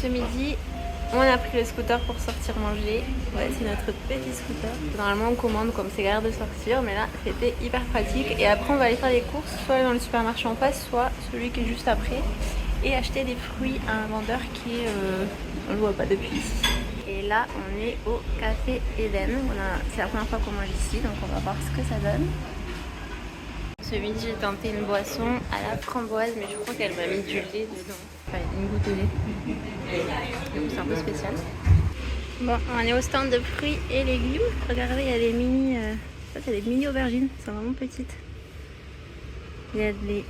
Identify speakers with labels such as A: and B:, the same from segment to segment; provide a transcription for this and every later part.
A: ce midi, on a pris le scooter pour sortir manger. Voici notre petit scooter. Normalement on commande comme c'est galère de sortir, mais là c'était hyper pratique. Et après on va aller faire les courses, soit dans le supermarché en face, soit celui qui est juste après. Et acheter des fruits à un vendeur qui est... on le voit pas depuis ici. Et là on est au Café Eden. C'est la première fois qu'on mange ici, donc on va voir ce que ça donne. Ce midi j'ai tenté une boisson à la framboise, mais je crois qu'elle m'a mis du lait dedans. Enfin une goutte de lait. Donc c'est un peu spécial. Bon, on est au stand de fruits et légumes. Regardez, il y a des mini... ça c'est des mini aubergines, elles sont vraiment petites. Il y a des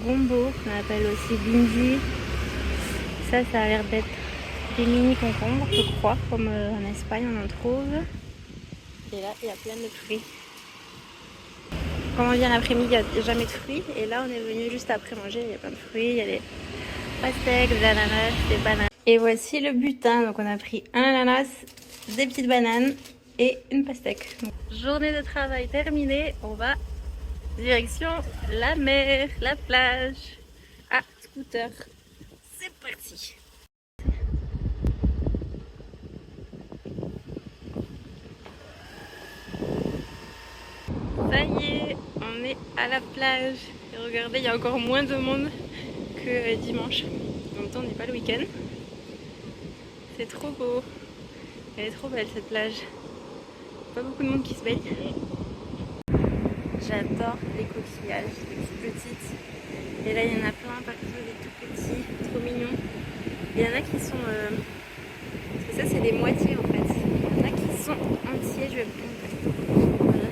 A: gombos, qu'on appelle aussi bindi. Ça a l'air d'être des mini concombres, je crois, comme en Espagne on en trouve. Et là, il y a plein de fruits. Quand on vient l'après-midi, il n'y a jamais de fruits. Et là, on est venu juste après manger. Il y a plein de fruits. Il y a des pastèques, des ananas, des bananes. Et voici le butin. Donc, on a pris un ananas, des petites bananes et une pastèque. Donc, journée de travail terminée. On va direction la mer, la plage. Ah, scooter. C'est parti. Ça y est, on est à la plage. Et regardez, il y a encore moins de monde que dimanche. En même temps, on n'est pas le week-end. C'est trop beau. Elle est trop belle cette plage. Pas beaucoup de monde qui se baigne. J'adore les coquillages, les toutes petites. Et là, il y en a plein partout, des tout petits, trop mignons. Il y en a qui sont... parce que ça, c'est des moitiés en fait. Il y en a qui sont entiers. Je vais vous montrer. Voilà.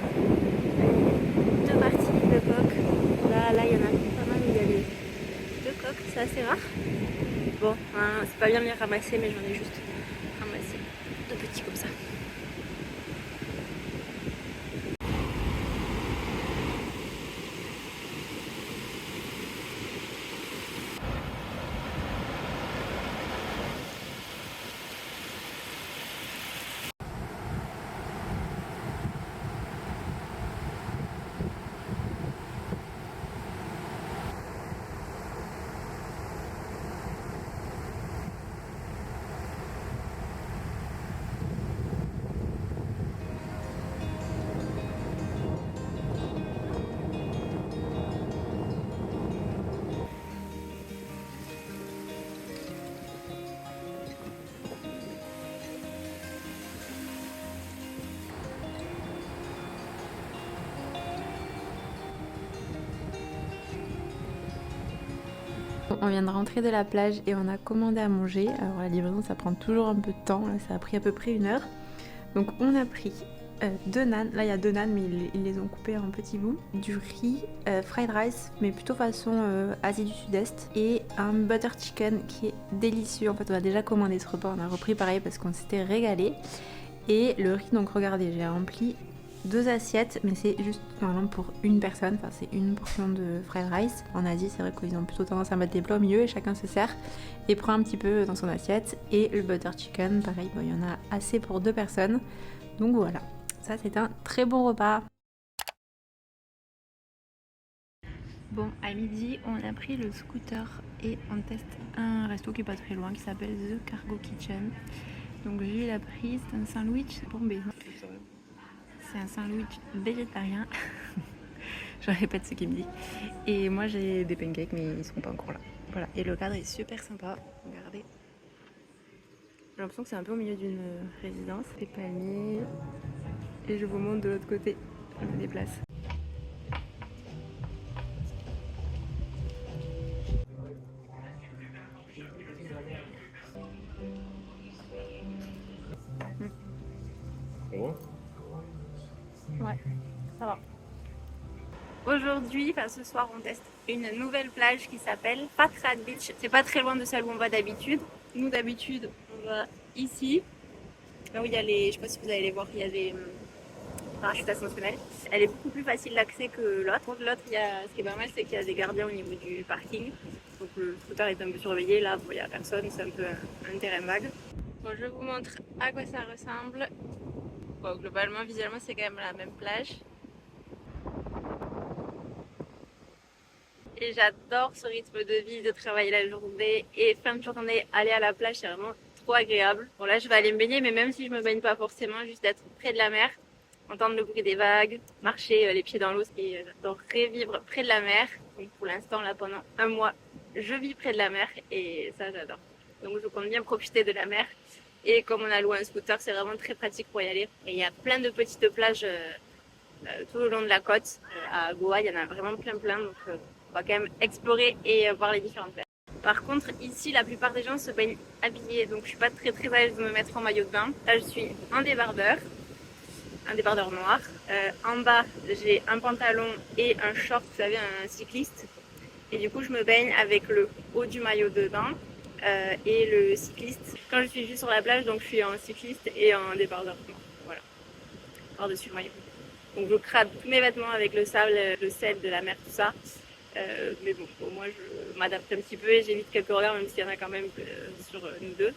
A: Deux parties de coques. Là, il y en a pas mal où il y a les deux coques. C'est assez rare. Bon, hein, c'est pas bien de les ramasser, mais j'en ai juste ramassé deux petits comme ça. On vient de rentrer de la plage et on a commandé à manger. Alors la livraison ça prend toujours un peu de temps, là ça a pris à peu près 1 heure. Donc on a pris 2 nanes, là il y a 2 nanes mais ils les ont coupés en petits bouts. Du riz, fried rice mais plutôt façon Asie du Sud-Est. Et un butter chicken qui est délicieux. En fait on a déjà commandé ce repas, on a repris pareil parce qu'on s'était régalé. Et le riz, donc regardez, j'ai rempli 2 assiettes, mais c'est juste normalement pour une personne, enfin c'est une portion de fried rice. En Asie c'est vrai qu'ils ont plutôt tendance à mettre des plats au milieu et chacun se sert et prend un petit peu dans son assiette. Et le butter chicken, pareil, bon, il y en a assez pour 2 personnes. Donc voilà, ça c'est un très bon repas. Bon, à midi, on a pris le scooter et on teste un resto qui est pas très loin qui s'appelle The Cargo Kitchen. Donc Jules il a pris, c'est un sandwich bombé. C'est un sandwich végétarien. Je répète ce qu'il me dit. Et moi j'ai des pancakes mais ils sont pas encore là. Voilà. Et le cadre est super sympa. Regardez. J'ai l'impression que c'est un peu au milieu d'une résidence. Des palmiers. Et je vous montre de l'autre côté. Je me déplace. Ouais, ça va. Aujourd'hui, enfin ce soir, on teste une nouvelle plage qui s'appelle Fatrat Beach. C'est pas très loin de celle où on va d'habitude. Nous d'habitude, on va ici. Là où il y a les, je sais pas si vous allez les voir, il y a des parachutes ascensionnels. Elle est beaucoup plus facile d'accès que l'autre. L'autre, ce qui est pas mal, c'est qu'il y a des gardiens au niveau du parking. Donc le scooter est un peu surveillé. Là, il n'y a personne, c'est un peu un terrain vague. Bon, je vous montre à quoi ça ressemble. Bon, globalement, visuellement, c'est quand même la même plage. et j'adore ce rythme de vie, de travailler la journée et fin de journée, aller à la plage, c'est vraiment trop agréable. Bon là je vais aller me baigner, mais même si je me baigne pas forcément, juste d'être près de la mer, entendre le bruit des vagues, marcher les pieds dans l'eau, et j'adorerais vivre près de la mer. Donc pour l'instant là pendant un mois, je vis près de la mer et ça j'adore. Donc je compte bien profiter de la mer. Et comme on a loué un scooter, c'est vraiment très pratique pour y aller. Et il y a plein de petites plages tout le long de la côte. À Goa, il y en a vraiment plein. Donc on va quand même explorer et voir les différentes plages. Par contre, ici, la plupart des gens se baignent habillés. Donc je suis pas très à l'aise de me mettre en maillot de bain. Là, je suis en débardeur. Un débardeur noir. En bas, j'ai un pantalon et un short, vous savez, un cycliste. Et du coup, je me baigne avec le haut du maillot de bain et le cycliste. Quand je suis juste sur la plage, donc je suis en cycliste et en débardeur noir. Voilà, par-dessus le maillot. Donc je crade tous mes vêtements avec le sable, le sel de la mer, tout ça. Mais bon, au moins je m'adapte un petit peu et j'évite quelques regards, même s'il y en a quand même sur nous deux.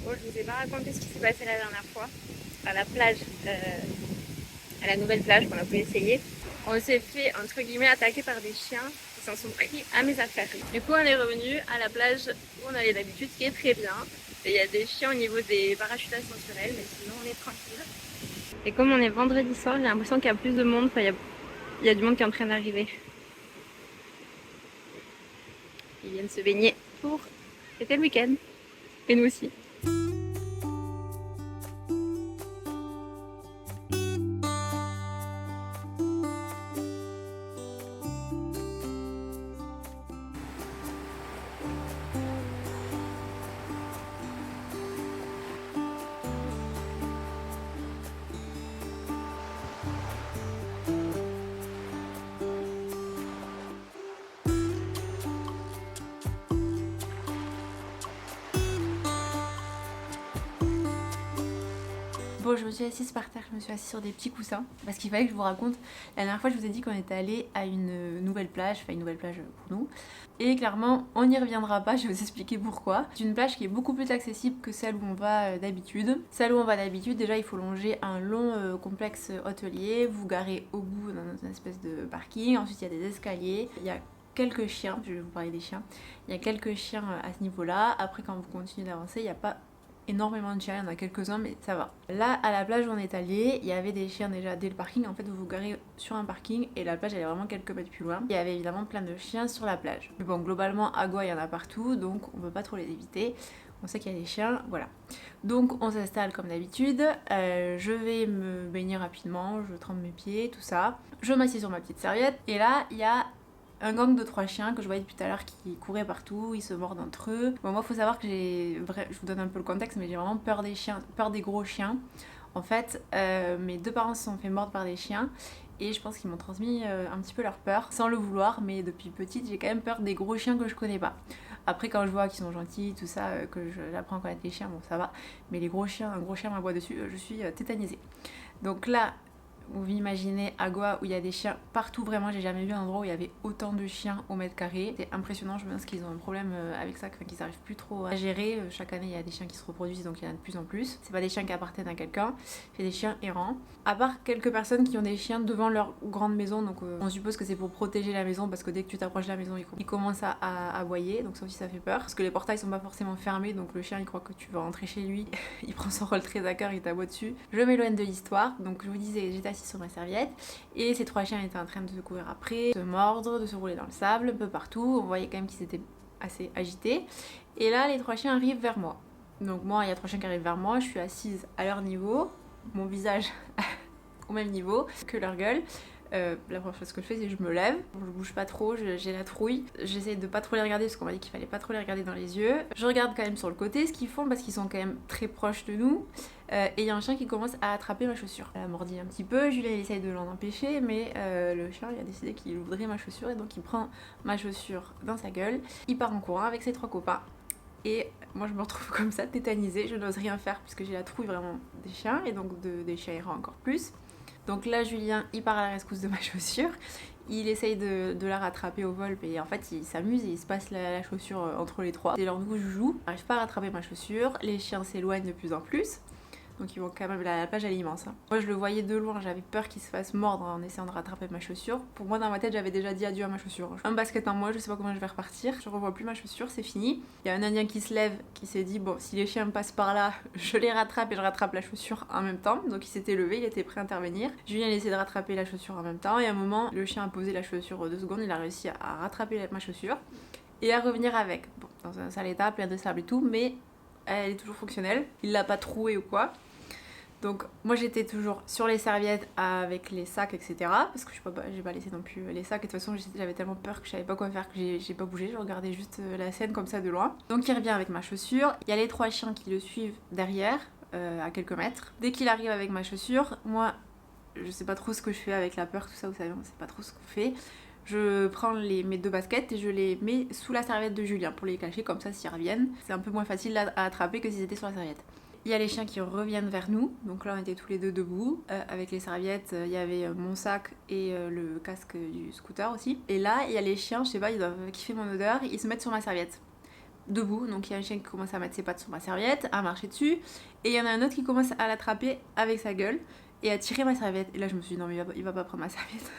A: Bon, je vous ai pas raconté ce qui s'est passé la dernière fois à la plage, à la nouvelle plage qu'on a pu essayer. On s'est fait entre guillemets attaquer par des chiens qui s'en sont pris à mes affaires. Du coup, on est revenu à la plage où on allait d'habitude, ce qui est très bien. Et il y a des chiens au niveau des parachutages naturels, mais sinon on est tranquille. Et comme on est vendredi soir, j'ai l'impression qu'il y a plus de monde. Enfin, il y a du monde qui est en train d'arriver. Ils viennent se baigner pour fêter le week-end. Et nous aussi. Bon, je me suis assise par terre, je me suis assise sur des petits coussins parce qu'il fallait que je vous raconte. La dernière fois, je vous ai dit qu'on était allé à une nouvelle plage, enfin une nouvelle plage pour nous. Et clairement, on n'y reviendra pas, je vais vous expliquer pourquoi. C'est une plage qui est beaucoup plus accessible que celle où on va d'habitude. Celle où on va d'habitude, déjà, il faut longer un long complexe hôtelier, vous garez au bout dans une espèce de parking. Ensuite, il y a des escaliers, il y a quelques chiens, je vais vous parler des chiens. Il y a quelques chiens à ce niveau-là. Après, quand vous continuez d'avancer, il n'y a pas énormément de chiens, il y en a quelques-uns mais ça va. Là à la plage où on est allé, il y avait des chiens déjà dès le parking. En fait vous vous garez sur un parking et la plage elle est vraiment quelques mètres plus loin. Il y avait évidemment plein de chiens sur la plage. Mais bon, globalement à Goa il y en a partout, donc on peut pas trop les éviter. On sait qu'il y a des chiens, voilà. Donc on s'installe comme d'habitude. Je vais me baigner rapidement, je trempe mes pieds, tout ça. Je m'assieds sur ma petite serviette et là il y a un gang de 3 chiens que je voyais depuis tout à l'heure qui couraient partout, ils se mordent entre eux. Bon, moi, faut savoir que je vous donne un peu le contexte, mais j'ai vraiment peur des chiens, peur des gros chiens. En fait, mes deux parents se sont fait mordre par des chiens et je pense qu'ils m'ont transmis un petit peu leur peur, sans le vouloir, mais depuis petite, j'ai quand même peur des gros chiens que je connais pas. Après, quand je vois qu'ils sont gentils, tout ça, que j'apprends à connaître les chiens, bon, ça va. Mais les gros chiens, un gros chien m'aboie dessus, je suis tétanisée. Donc là, vous imaginez à Goa où il y a des chiens partout, vraiment j'ai jamais vu un endroit où il y avait autant de chiens au mètre carré. C'est impressionnant, je pense qu'ils ont un problème avec ça, qu'ils n'arrivent plus trop à gérer. Chaque année il y a des chiens qui se reproduisent donc il y en a de plus en plus. C'est pas des chiens qui appartiennent à quelqu'un, c'est des chiens errants. À part quelques personnes qui ont des chiens devant leur grande maison, donc on suppose que c'est pour protéger la maison parce que dès que tu t'approches de la maison ils commencent à aboyer, donc ça aussi ça fait peur. Parce que les portails sont pas forcément fermés, donc le chien il croit que tu vas rentrer chez lui, il prend son rôle très à cœur, il t'aboie dessus. Je m'éloigne de l'histoire, donc je vous disais j'étais assise sur ma serviette et ces 3 chiens étaient en train de se courir après, de se mordre, de se rouler dans le sable un peu partout. On voyait quand même qu'ils étaient assez agités et là les 3 chiens arrivent vers moi. Donc moi il y a 3 chiens qui arrivent vers moi, je suis assise à leur niveau, mon visage au même niveau que leur gueule. La première chose que je fais c'est que je me lève, je bouge pas trop, j'ai la trouille, j'essaie de pas trop les regarder parce qu'on m'a dit qu'il fallait pas trop les regarder dans les yeux. Je regarde quand même sur le côté ce qu'ils font parce qu'ils sont quand même très proches de nous. Et il y a un chien qui commence à attraper ma chaussure. Elle a mordi un petit peu, Julien il essaye de l'en empêcher, mais le chien il a décidé qu'il voudrait ma chaussure et donc il prend ma chaussure dans sa gueule. Il part en courant avec ses 3 copains. Et moi je me retrouve comme ça tétanisée, je n'ose rien faire puisque j'ai la trouille vraiment des chiens et donc des chiens errants encore plus. Donc là Julien il part à la rescousse de ma chaussure, il essaye de la rattraper au vol et en fait il s'amuse et il se passe la chaussure entre les 3. C'est leur nouveau joujou, j'arrive pas à rattraper ma chaussure, les chiens s'éloignent de plus en plus. Donc ils vont quand même, la plage elle est immense. Hein. Moi je le voyais de loin, j'avais peur qu'il se fasse mordre en essayant de rattraper ma chaussure. Pour moi dans ma tête j'avais déjà dit adieu à ma chaussure. Un basket en moi, je sais pas comment je vais repartir, je revois plus ma chaussure, c'est fini. Il y a un indien qui se lève, qui s'est dit bon si les chiens passent par là, je les rattrape et je rattrape la chaussure en même temps. Donc il s'était levé, il était prêt à intervenir. Julien a essayé de rattraper la chaussure en même temps et à un moment le chien a posé la chaussure 2 secondes, il a réussi à rattraper ma chaussure et à revenir avec. Bon, dans un sale état, plein de sable et tout, mais elle est toujours fonctionnelle. Il l'a pas trouée ou quoi. Donc moi j'étais toujours sur les serviettes avec les sacs etc. Parce que j'ai pas laissé non plus les sacs et de toute façon j'avais tellement peur que je savais pas quoi faire que j'ai pas bougé. Je regardais juste la scène comme ça de loin. Donc il revient avec ma chaussure. Il y a les 3 chiens qui le suivent derrière à quelques mètres. Dès qu'il arrive avec ma chaussure, moi je sais pas trop ce que je fais avec la peur tout ça, vous savez on sait pas trop ce qu'on fait. Je prends mes 2 baskets et je les mets sous la serviette de Julien pour les cacher comme ça s'ils reviennent. C'est un peu moins facile à attraper que s'ils étaient sur la serviette. Il y a les chiens qui reviennent vers nous, donc là on était tous les deux debout, avec les serviettes, il y avait mon sac et le casque du scooter aussi. Et là il y a les chiens, je sais pas, ils doivent kiffer mon odeur, ils se mettent sur ma serviette. Debout, donc il y a un chien qui commence à mettre ses pattes sur ma serviette, à marcher dessus, et il y en a un autre qui commence à l'attraper avec sa gueule et à tirer ma serviette. Et là je me suis dit non mais il va pas prendre ma serviette.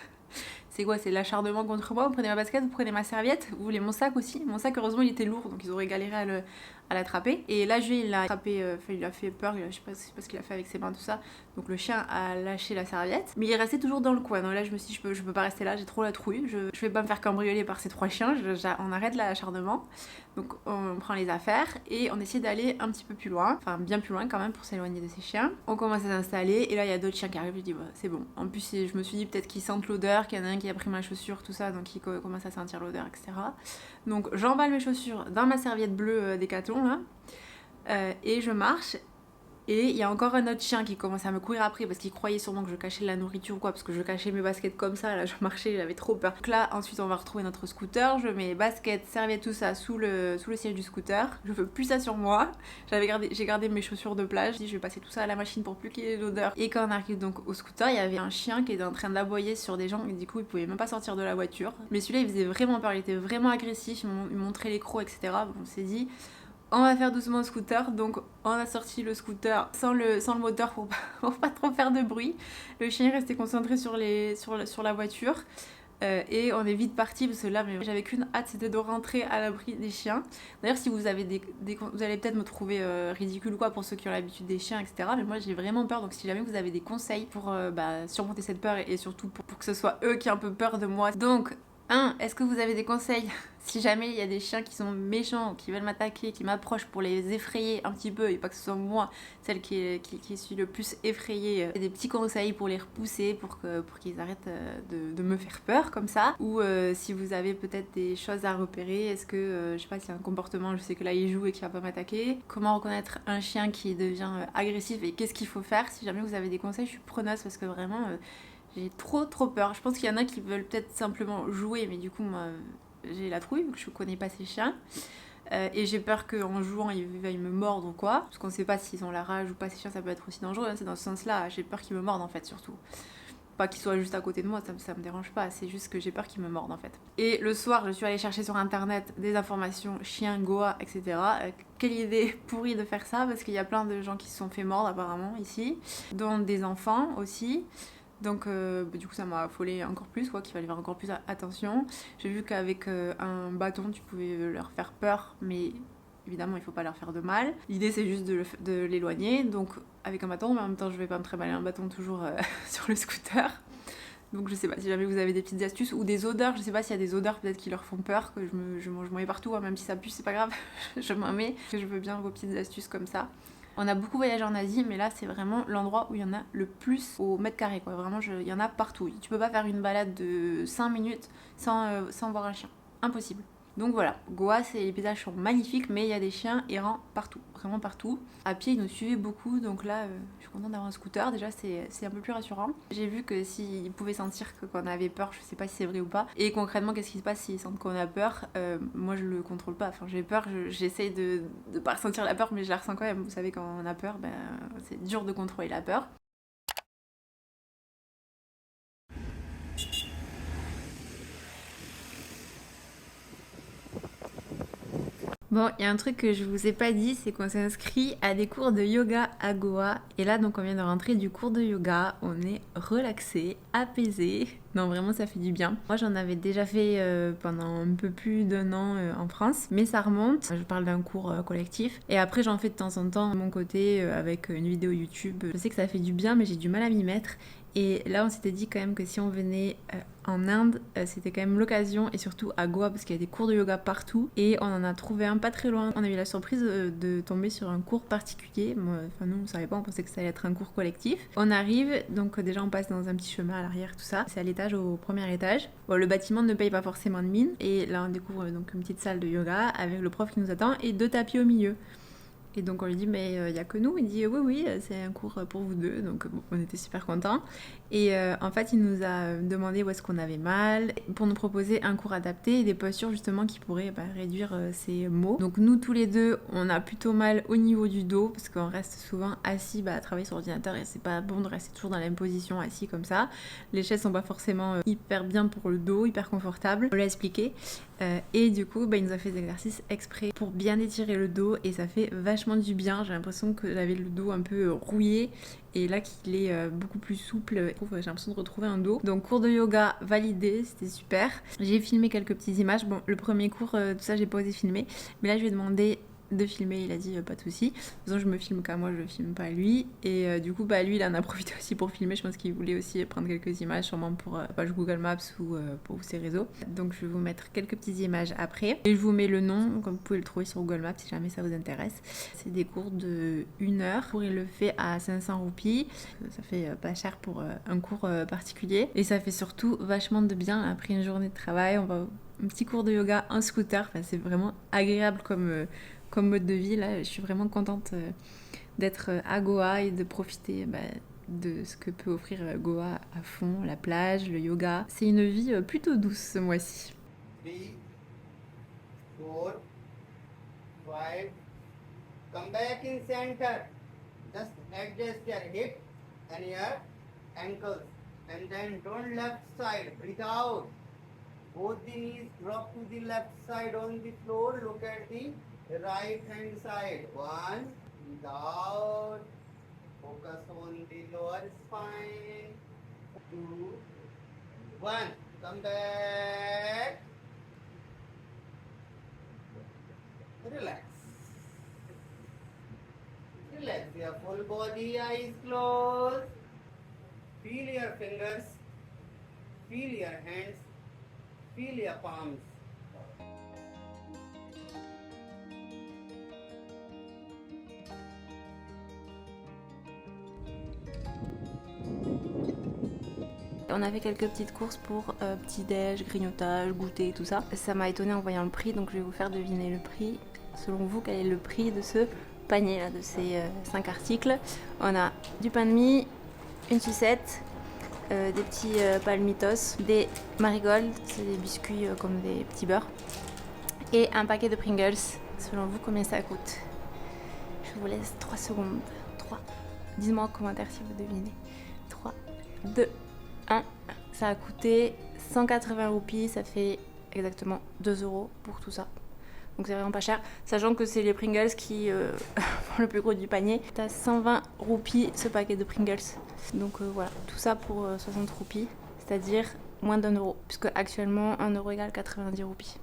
A: C'est quoi, c'est l'acharnement contre moi? Vous prenez ma basket, vous prenez ma serviette, vous voulez mon sac aussi. Mon sac heureusement il était lourd donc ils auraient galéré à l'attraper. Et là Julien il l'a attrapé, il lui a fait peur, je sais pas ce qu'il a fait avec ses mains tout ça. Donc le chien a lâché la serviette. Mais il est resté toujours dans le coin. Donc là je me suis dit je peux pas rester là, j'ai trop la trouille. Je vais pas me faire cambrioler par ces 3 chiens, on arrête l'acharnement. Donc on prend les affaires et on essaie d'aller un petit peu plus loin. Enfin bien plus loin quand même pour s'éloigner de ces chiens. On commence à s'installer et là il y a d'autres chiens qui arrivent, je dis bah, c'est bon. En plus je me suis dit peut-être qu'ils sentent l'odeur, qu'il y en a un qui a pris ma chaussure, tout ça, donc il commence à sentir l'odeur, etc. Donc j'emballe mes chaussures dans ma serviette bleue Décathlon là, et je marche. Et il y a encore un autre chien qui commence à me courir après parce qu'il croyait sûrement que je cachais de la nourriture ou quoi, parce que je cachais mes baskets comme ça, là je marchais, j'avais trop peur. Donc là ensuite on va retrouver notre scooter, je mets baskets, serviettes, tout ça sous le siège du scooter, je veux plus ça sur moi. J'ai gardé mes chaussures de plage, je dis je vais passer tout ça à la machine pour plus qu'il y ait l'odeur. Et quand on arrive donc au scooter, il y avait un chien qui était en train d'aboyer sur des gens et du coup il pouvait même pas sortir de la voiture. Mais celui-là il faisait vraiment peur, il était vraiment agressif, il montrait les crocs etc. On s'est dit on va faire doucement au scooter, donc on a sorti le scooter sans le moteur pour pas trop faire de bruit. Le chien est resté concentré sur la voiture. Et on est vite parti parce que là j'avais qu'une hâte, c'était de rentrer à l'abri des chiens. D'ailleurs si vous avez vous allez peut-être me trouver ridicule ou quoi pour ceux qui ont l'habitude des chiens etc. Mais moi j'ai vraiment peur, donc si jamais vous avez des conseils pour surmonter cette peur et surtout pour que ce soit eux qui aient un peu peur de moi. Donc est-ce que vous avez des conseils si jamais il y a des chiens qui sont méchants, qui veulent m'attaquer, qui m'approchent pour les effrayer un petit peu et pas que ce soit moi celle qui suis le plus effrayée, des petits conseils pour les repousser, pour qu'ils arrêtent de me faire peur comme ça. Ou si vous avez peut-être des choses à repérer, est-ce que je sais pas s'il y a un comportement, je sais que là il joue et qu'il va pas m'attaquer. Comment reconnaître un chien qui devient agressif et qu'est-ce qu'il faut faire? Si jamais vous avez des conseils, je suis preneuse parce que vraiment j'ai trop peur. Je pense qu'il y en a qui veulent peut-être simplement jouer, mais du coup, moi, j'ai la trouille, vu que je connais pas ces chiens. Et j'ai peur qu'en jouant, ils veuillent me mordre ou quoi. Parce qu'on sait pas s'ils ont la rage ou pas, ces chiens, ça peut être aussi dangereux. Hein. C'est dans ce sens-là, j'ai peur qu'ils me mordent en fait, surtout. Pas qu'ils soient juste à côté de moi, ça me dérange pas. C'est juste que j'ai peur qu'ils me mordent en fait. Et le soir, je suis allée chercher sur internet des informations chiens, Goa, etc. Quelle idée pourrie de faire ça, parce qu'il y a plein de gens qui se sont fait mordre apparemment ici, dont des enfants aussi. Donc du coup ça m'a affolée encore plus, quoi, qu'il fallait faire encore plus attention. J'ai vu qu'avec un bâton tu pouvais leur faire peur, mais évidemment il faut pas leur faire de mal. L'idée c'est juste de l'éloigner, donc avec un bâton, mais en même temps je vais pas me trimballer un bâton toujours sur le scooter. Donc je sais pas si jamais vous avez des petites astuces ou des odeurs, je sais pas s'il y a des odeurs peut-être qui leur font peur, que je m'en mets partout, hein, même si ça pue c'est pas grave, je m'en mets. Je veux bien vos petites astuces comme ça. On a beaucoup voyagé en Asie, mais là c'est vraiment l'endroit où il y en a le plus au mètre carré, quoi. Vraiment, il y en a partout. Tu peux pas faire une balade de 5 minutes sans voir un chien. Impossible. Donc voilà, Goa, les paysages sont magnifiques, mais il y a des chiens errants partout, vraiment partout. À pied, ils nous suivaient beaucoup, donc là, je suis contente d'avoir un scooter, déjà c'est un peu plus rassurant. J'ai vu que s'ils pouvaient sentir qu'on avait peur, je sais pas si c'est vrai ou pas, et concrètement, qu'est-ce qui se passe s'ils sentent qu'on a peur? Moi, je le contrôle pas, enfin j'ai peur, j'essaye de pas ressentir la peur, mais je la ressens quand même. Vous savez, quand on a peur, c'est dur de contrôler la peur. Bon, il y a un truc que je vous ai pas dit, c'est qu'on s'est inscrit à des cours de yoga à Goa. Et là, donc, on vient de rentrer du cours de yoga. On est relaxé, apaisé. Non, vraiment, ça fait du bien. Moi, j'en avais déjà fait pendant un peu plus d'1 an en France, mais ça remonte. Je parle d'un cours collectif. Et après, j'en fais de temps en temps de mon côté avec une vidéo YouTube. Je sais que ça fait du bien, mais j'ai du mal à m'y mettre. Et là, on s'était dit quand même que si on venait en Inde, c'était quand même l'occasion, et surtout à Goa, parce qu'il y a des cours de yoga partout. Et on en a trouvé un pas très loin. On a eu la surprise de tomber sur un cours particulier. Moi, nous, on ne savait pas, on pensait que ça allait être un cours collectif. On arrive, donc déjà, on passe dans un petit chemin à l'arrière, tout ça. C'est à l'étage, au premier étage. Bon, le bâtiment ne paye pas forcément de mine. Et là, on découvre donc une petite salle de yoga avec le prof qui nous attend et 2 tapis au milieu. Et donc on lui dit mais il n'y a que nous. Il dit oui c'est un cours pour vous deux. Donc bon, on était super contents. Et en fait il nous a demandé où est-ce qu'on avait mal pour nous proposer un cours adapté et des postures justement qui pourraient réduire ces maux. Donc nous tous les deux on a plutôt mal au niveau du dos parce qu'on reste souvent assis à travailler sur l'ordinateur et c'est pas bon de rester toujours dans la même position assis comme ça. Les chaises sont pas forcément hyper bien pour le dos, hyper confortables. On l'a expliqué. Et du coup il nous a fait des exercices exprès pour bien étirer le dos et ça fait vachement du bien. J'ai l'impression que j'avais le dos un peu rouillé et là qu'il est beaucoup plus souple, j'ai l'impression de retrouver un dos. Donc cours de yoga validé, c'était super. J'ai filmé quelques petites images. Bon, le premier cours, tout ça j'ai pas osé filmer, mais là je lui ai demandé de filmer, il a dit pas de soucis. De toute façon je me filme qu'à moi, je filme pas lui. Et du coup lui il en a profité aussi pour filmer. Je pense qu'il voulait aussi prendre quelques images sûrement pour page Google Maps ou pour ses réseaux. Donc je vais vous mettre quelques petites images après. Et je vous mets le nom, comme vous pouvez le trouver sur Google Maps si jamais ça vous intéresse. C'est des cours de 1 heure. Il le fait à 500 roupies. Ça fait pas cher pour un cours particulier. Et ça fait surtout vachement de bien. Après une journée de travail, on va un petit cours de yoga en scooter. Enfin, c'est vraiment agréable comme mode de vie. Là, je suis vraiment contente d'être à Goa et de profiter de ce que peut offrir Goa à fond, la plage, le yoga. C'est une vie plutôt douce ce mois-ci.
B: 3, 4, 5. Come back in center. Just adjust your hip and your ankles. And then turn left side. Breathe out. Both the knees drop to the left side on the floor. Look at the right hand side. 1. Breathe out. Focus on the lower spine. 2, 1. Come back. Relax. Relax your full body, eyes closed. Feel your fingers. Feel your hands. Feel your palms.
A: On a fait quelques petites courses pour petit-déj, grignotage, goûter, tout ça. Ça m'a étonnée en voyant le prix, donc je vais vous faire deviner le prix. Selon vous, quel est le prix de ce panier là, de ces 5 articles? On a du pain de mie, une sucette, des petits palmitos, des marigolds, c'est des biscuits comme des petits beurres, et un paquet de Pringles. Selon vous, combien ça coûte? Je vous laisse 3 secondes. 3. Dites-moi en commentaire si vous devinez. 3, 2, 1. Ça a coûté 180 roupies, ça fait exactement 2 € pour tout ça. Donc c'est vraiment pas cher, sachant que c'est les Pringles qui font le plus gros du panier. T'as 120 roupies ce paquet de Pringles. Donc voilà, tout ça pour 60 roupies, c'est-à-dire moins d'1 €, puisque actuellement 1 € égale 90 roupies.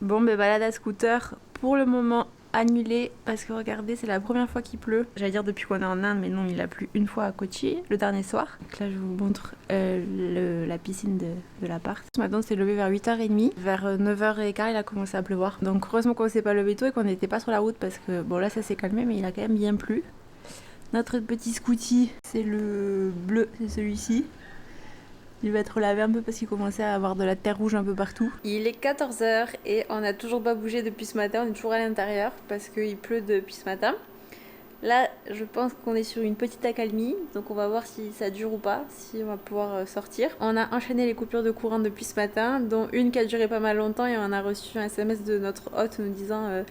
A: Bon, balade à scooter pour le moment annulée parce que regardez, c'est la première fois qu'il pleut. J'allais dire depuis qu'on est en Inde, mais non, il a plu une fois à Kochi le dernier soir. Donc là, je vous montre la piscine de l'appart. Ce matin, on s'est levé vers 8h30. Vers 9h15, il a commencé à pleuvoir. Donc heureusement qu'on s'est pas levé tôt et qu'on n'était pas sur la route parce que bon, là, ça s'est calmé, mais il a quand même bien plu. Notre petit scooty, c'est le bleu, c'est celui-ci. Il va être lavé un peu parce qu'il commençait à avoir de la terre rouge un peu partout. Il est 14h et on n'a toujours pas bougé depuis ce matin. On est toujours à l'intérieur parce qu'il pleut depuis ce matin. Là, je pense qu'on est sur une petite accalmie. Donc on va voir si ça dure ou pas, si on va pouvoir sortir. On a enchaîné les coupures de courant depuis ce matin, dont une qui a duré pas mal longtemps. Et on a reçu un SMS de notre hôte nous disant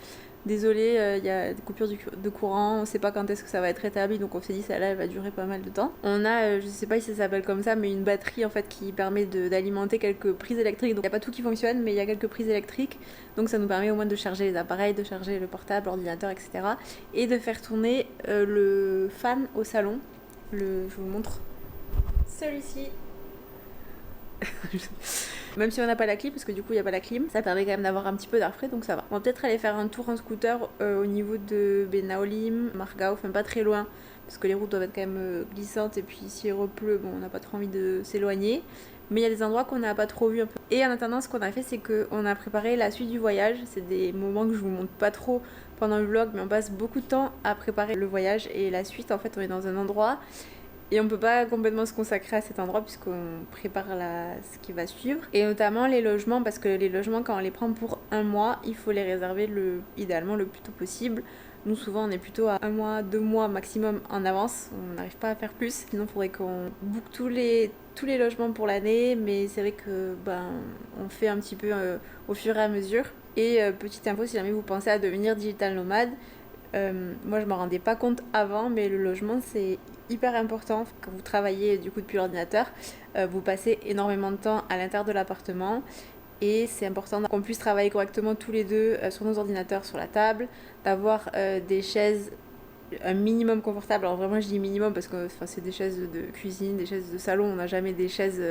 A: désolé, il y a des coupures de courant, on sait pas quand est-ce que ça va être rétabli, donc on s'est dit celle-là elle va durer pas mal de temps. On a, je sais pas si ça s'appelle comme ça, mais une batterie en fait qui permet d'alimenter quelques prises électriques. Donc il n'y a pas tout qui fonctionne, mais il y a quelques prises électriques, donc ça nous permet au moins de charger les appareils, de charger le portable, l'ordinateur, etc. Et de faire tourner le fan au salon. Je vous le montre. Celui-ci. Même si on n'a pas la clim, parce que du coup il n'y a pas la clim, ça permet quand même d'avoir un petit peu d'air frais, donc ça va. On va peut-être aller faire un tour en scooter au niveau de Benaolim, Margao, enfin pas très loin, parce que les routes doivent être quand même glissantes, et puis s'il repleut, bon, on n'a pas trop envie de s'éloigner. Mais il y a des endroits qu'on n'a pas trop vu un peu. Et en attendant, ce qu'on a fait, c'est qu'on a préparé la suite du voyage. C'est des moments que je vous montre pas trop pendant le vlog, mais on passe beaucoup de temps à préparer le voyage. Et la suite, en fait, on est dans un endroit et on peut pas complètement se consacrer à cet endroit puisqu'on prépare ce qui va suivre. Et notamment les logements, parce que les logements, quand on les prend pour un mois, il faut les réserver idéalement le plus tôt possible. Nous, souvent, on est plutôt à 1 mois, 2 mois maximum en avance. On n'arrive pas à faire plus. Sinon, il faudrait qu'on book tous les logements pour l'année. Mais c'est vrai que on fait un petit peu au fur et à mesure. Et petite info, si jamais vous pensez à devenir digital nomade, moi, je m'en rendais pas compte avant, mais le logement, c'est hyper important. Quand vous travaillez du coup depuis l'ordinateur, vous passez énormément de temps à l'intérieur de l'appartement. Et c'est important qu'on puisse travailler correctement tous les deux sur nos ordinateurs, sur la table, d'avoir des chaises un minimum confortable. Alors vraiment je dis minimum parce que c'est des chaises de cuisine, des chaises de salon, on n'a jamais des chaises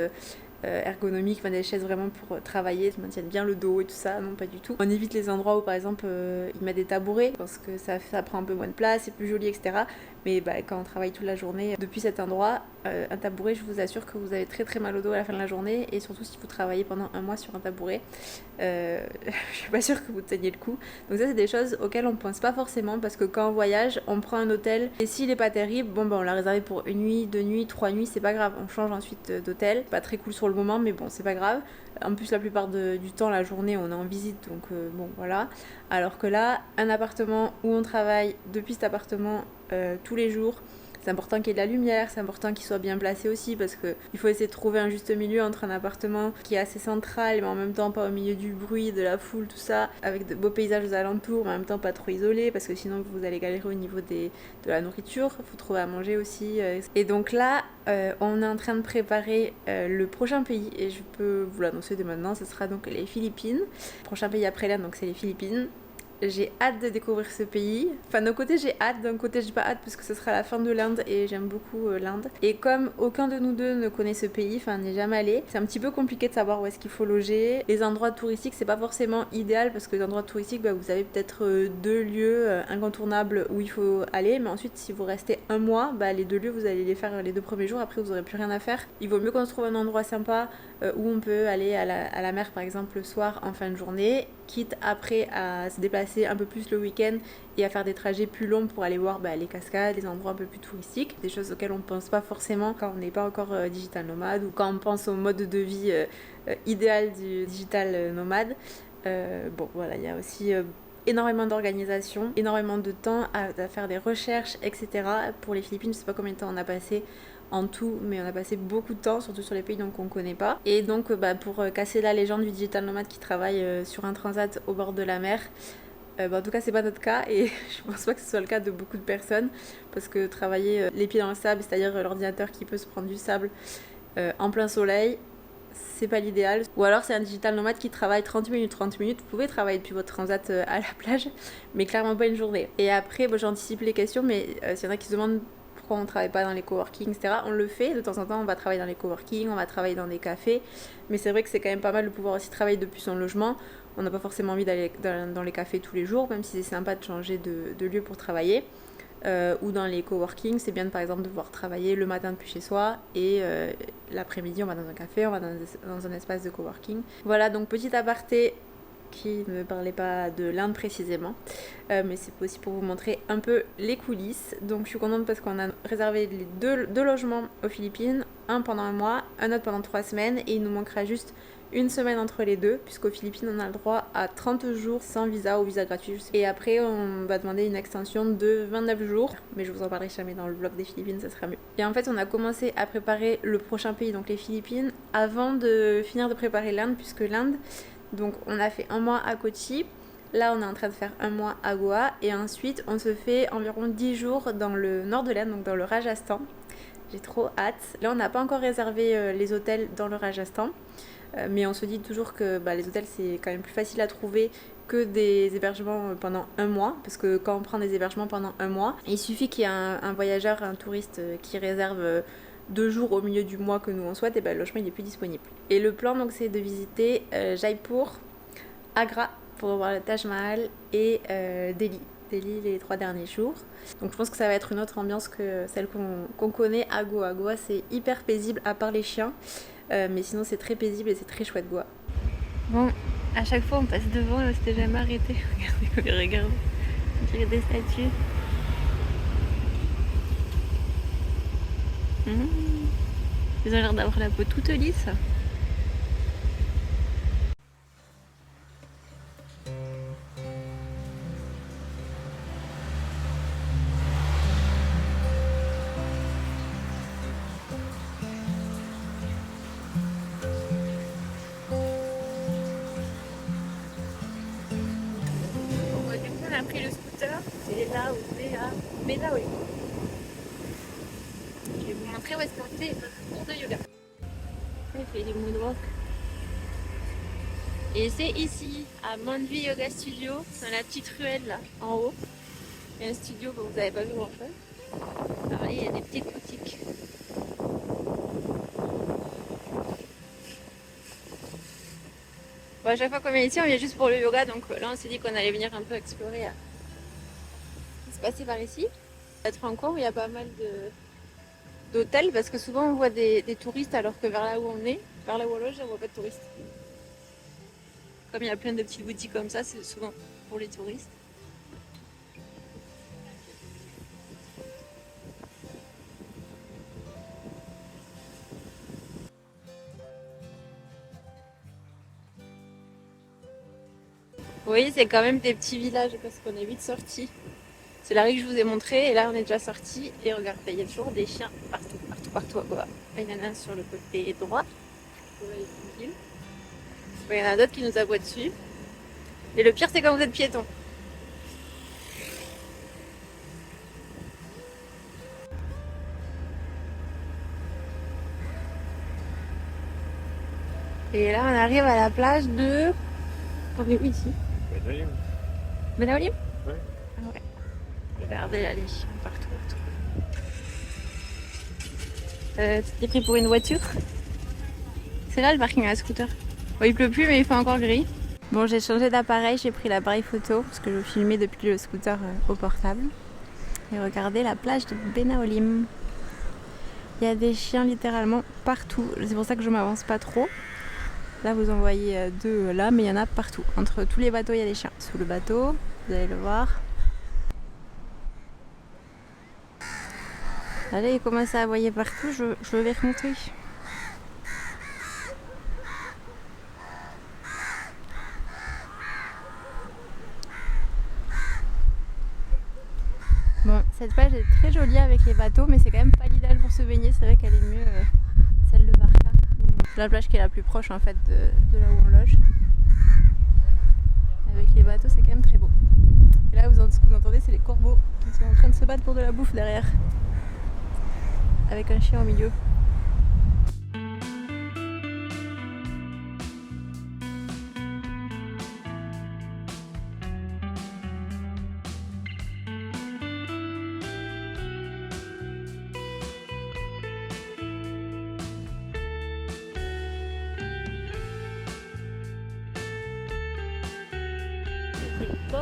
A: ergonomiques, enfin des chaises vraiment pour travailler, qui maintiennent bien le dos et tout ça, non pas du tout. On évite les endroits où par exemple ils mettent des tabourets parce que ça prend un peu moins de place, c'est plus joli, etc. Mais quand on travaille toute la journée depuis cet endroit, un tabouret, je vous assure que vous avez très très mal au dos à la fin de la journée, et surtout si vous travaillez pendant un mois sur un tabouret, je suis pas sûre que vous teniez le coup. Donc ça, c'est des choses auxquelles on pense pas forcément, parce que quand on voyage, on prend un hôtel et s'il est pas terrible, on l'a réservé pour 1 nuit, 2 nuits, 3 nuits, c'est pas grave, on change ensuite d'hôtel. Pas très cool sur le moment, mais bon, c'est pas grave. En plus, la plupart du temps, la journée, on est en visite, donc voilà. Alors que là, un appartement où on travaille depuis cet appartement tous les jours, c'est important qu'il y ait de la lumière, c'est important qu'il soit bien placé aussi, parce qu'il faut essayer de trouver un juste milieu entre un appartement qui est assez central mais en même temps pas au milieu du bruit, de la foule, tout ça, avec de beaux paysages aux alentours mais en même temps pas trop isolé, parce que sinon vous allez galérer au niveau de la nourriture. Il faut trouver à manger aussi. Et donc là on est en train de préparer le prochain pays, et je peux vous l'annoncer dès maintenant, ce sera donc les Philippines. Le prochain pays après l'Inde, donc c'est les Philippines. J'ai hâte de découvrir ce pays. Enfin, d'un côté j'ai hâte, d'un côté j'ai pas hâte, parce que ce sera la fin de l'Inde et j'aime beaucoup l'Inde. Et comme aucun de nous deux ne connaît ce pays, enfin n'est jamais allé, c'est un petit peu compliqué de savoir où est-ce qu'il faut loger. Les endroits touristiques, c'est pas forcément idéal, parce que les endroits touristiques, vous avez peut-être 2 lieux incontournables où il faut aller, mais ensuite si vous restez un mois, les 2 lieux vous allez les faire les 2 premiers jours, après vous aurez plus rien à faire. Il vaut mieux qu'on se trouve un endroit sympa où on peut aller à la mer par exemple le soir en fin de journée, quitte après à se déplacer un peu plus le week-end et à faire des trajets plus longs pour aller voir les cascades, les endroits un peu plus touristiques, des choses auxquelles on ne pense pas forcément quand on n'est pas encore digital nomade, ou quand on pense au mode de vie idéal du digital nomade. Voilà, il y a aussi énormément d'organisation, énormément de temps à faire des recherches, etc. Pour les Philippines, je sais pas combien de temps on a passé en tout, mais on a passé beaucoup de temps, surtout sur les pays qu'on connaît pas. Et donc pour casser la légende du digital nomade qui travaille sur un transat au bord de la mer, en tout cas c'est pas notre cas, et je pense pas que ce soit le cas de beaucoup de personnes, parce que travailler les pieds dans le sable, c'est-à-dire l'ordinateur qui peut se prendre du sable en plein soleil, c'est pas l'idéal. Ou alors c'est un digital nomade qui travaille 30 minutes. Vous pouvez travailler depuis votre transat à la plage, mais clairement pas une journée. Et après, j'anticipe les questions, mais s'il y en a qui se demandent pourquoi on ne travaille pas dans les coworking, etc., on le fait. De temps en temps, on va travailler dans les coworking, on va travailler dans des cafés, mais c'est vrai que c'est quand même pas mal de pouvoir aussi travailler depuis son logement. On n'a pas forcément envie d'aller dans les cafés tous les jours, même si c'est sympa de changer de lieu pour travailler. Ou dans les coworking, c'est bien par exemple de pouvoir travailler le matin depuis chez soi, et l'après-midi on va dans un café, on va dans un espace de coworking. Voilà, donc petit aparté qui ne parlait pas de l'Inde précisément, mais c'est aussi pour vous montrer un peu les coulisses. Donc je suis contente parce qu'on a réservé les deux logements aux Philippines, un pendant 1 mois, un autre pendant 3 semaines, et il nous manquera juste 1 semaine entre les deux, puisqu'aux Philippines on a le droit à 30 jours sans visa ou visa gratuit. Et après on va demander une extension de 29 jours, mais je vous en parlerai jamais dans le vlog des Philippines, ça sera mieux. Et en fait on a commencé à préparer le prochain pays, donc les Philippines, avant de finir de préparer l'Inde, puisque l'Inde, donc on a fait 1 mois à Kochi. Là, on est en train de faire un mois à Goa et ensuite on se fait environ 10 jours dans le nord de l'Inde, donc dans le Rajasthan. J'ai trop hâte. Là, on n'a pas encore réservé les hôtels dans le Rajasthan, mais on se dit toujours que les hôtels c'est quand même plus facile à trouver que des hébergements pendant un mois, parce que quand on prend des hébergements pendant un mois, il suffit qu'il y ait un voyageur, un touriste qui réserve 2 jours au milieu du mois que nous on souhaite, et le logement il n'est plus disponible. Et le plan donc c'est de visiter Jaipur, Agra pour voir le Taj Mahal et Delhi les 3 derniers jours. Donc je pense que ça va être une autre ambiance que celle qu'on connaît à Goa. Goa c'est hyper paisible à part les chiens, mais sinon c'est très paisible et c'est très chouette Goa. Bon, à chaque fois on passe devant, là c'était jamais arrêté. Regardez, on dirait des statues. Ils ont l'air d'avoir la peau toute lisse. On a pris le scooter, c'est là où c'est à Benaolim. Je vais vous montrer où est-ce qu'on fait notre cours de yoga. Il fait des moonwalks. Et c'est ici, à Mandvi Yoga Studio, dans la petite ruelle là, en haut. Il y a un studio que vous n'avez pas vu grand chose. Alors, il y a des petites boutiques. Bon, à chaque fois qu'on vient ici, on vient juste pour le yoga, donc là on s'est dit qu'on allait venir un peu explorer ce qui se passait par ici. Être en cours, il y a pas mal d'hôtels, parce que souvent on voit des touristes, alors que vers là où on est, vers là où on loge, on voit pas de touristes. Comme il y a plein de petites boutiques comme ça, c'est souvent pour les touristes. Vous voyez, c'est quand même des petits villages parce qu'on est vite sortis. C'est la rue que je vous ai montré et là on est déjà sortis. Et regardez, il y a toujours des chiens partout à Goa. Il y en a un sur le côté droit. Il y en a d'autres qui nous aboient dessus. Et le pire, c'est quand vous êtes piéton. Et là, on arrive à la plage de... On est où ici? Benaolim.
C: Ouais.
A: Ah ouais. Regardez là, les chiens partout. T'es pris pour une voiture? C'est là le parking à scooter. Bon, il pleut plus, mais il fait encore gris. Bon, j'ai changé d'appareil, j'ai pris l'appareil photo parce que je filmais depuis le scooter au portable. Et regardez la plage de Benaolim. Il y a des chiens littéralement partout. C'est pour ça que je m'avance pas trop. Là, vous en voyez 2 là, mais il y en a partout. Entre tous les bateaux, il y a des chiens. Sous le bateau, vous allez le voir. Allez, il commence à aboyer partout, je vais remonter. Bon, cette plage est très jolie avec les bateaux, mais c'est quand même pas l'idéal pour se baigner. C'est vrai qu'elle est mieux celle de Varka. C'est la plage qui est la plus proche en fait de là où on loge. Avec les bateaux, c'est quand même très beau. Et là, ce que vous entendez, c'est les corbeaux qui sont en train de se battre pour de la bouffe derrière. Avec un chien au milieu. C'est beau!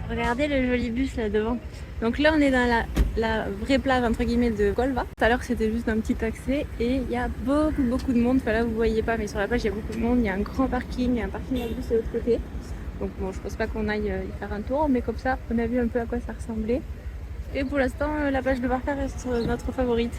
A: Regardez le joli bus là devant. Donc là on est dans la vraie plage entre guillemets de Golva. Tout à l'heure c'était juste un petit accès et il y a beaucoup de monde. Enfin là vous voyez pas, mais sur la plage il y a beaucoup de monde. Il y a un grand parking, il y a un parking à bus de l'autre côté. Donc bon, je pense pas qu'on aille y faire un tour, mais comme ça on a vu un peu à quoi ça ressemblait. Et pour l'instant la plage de Varka reste notre favorite.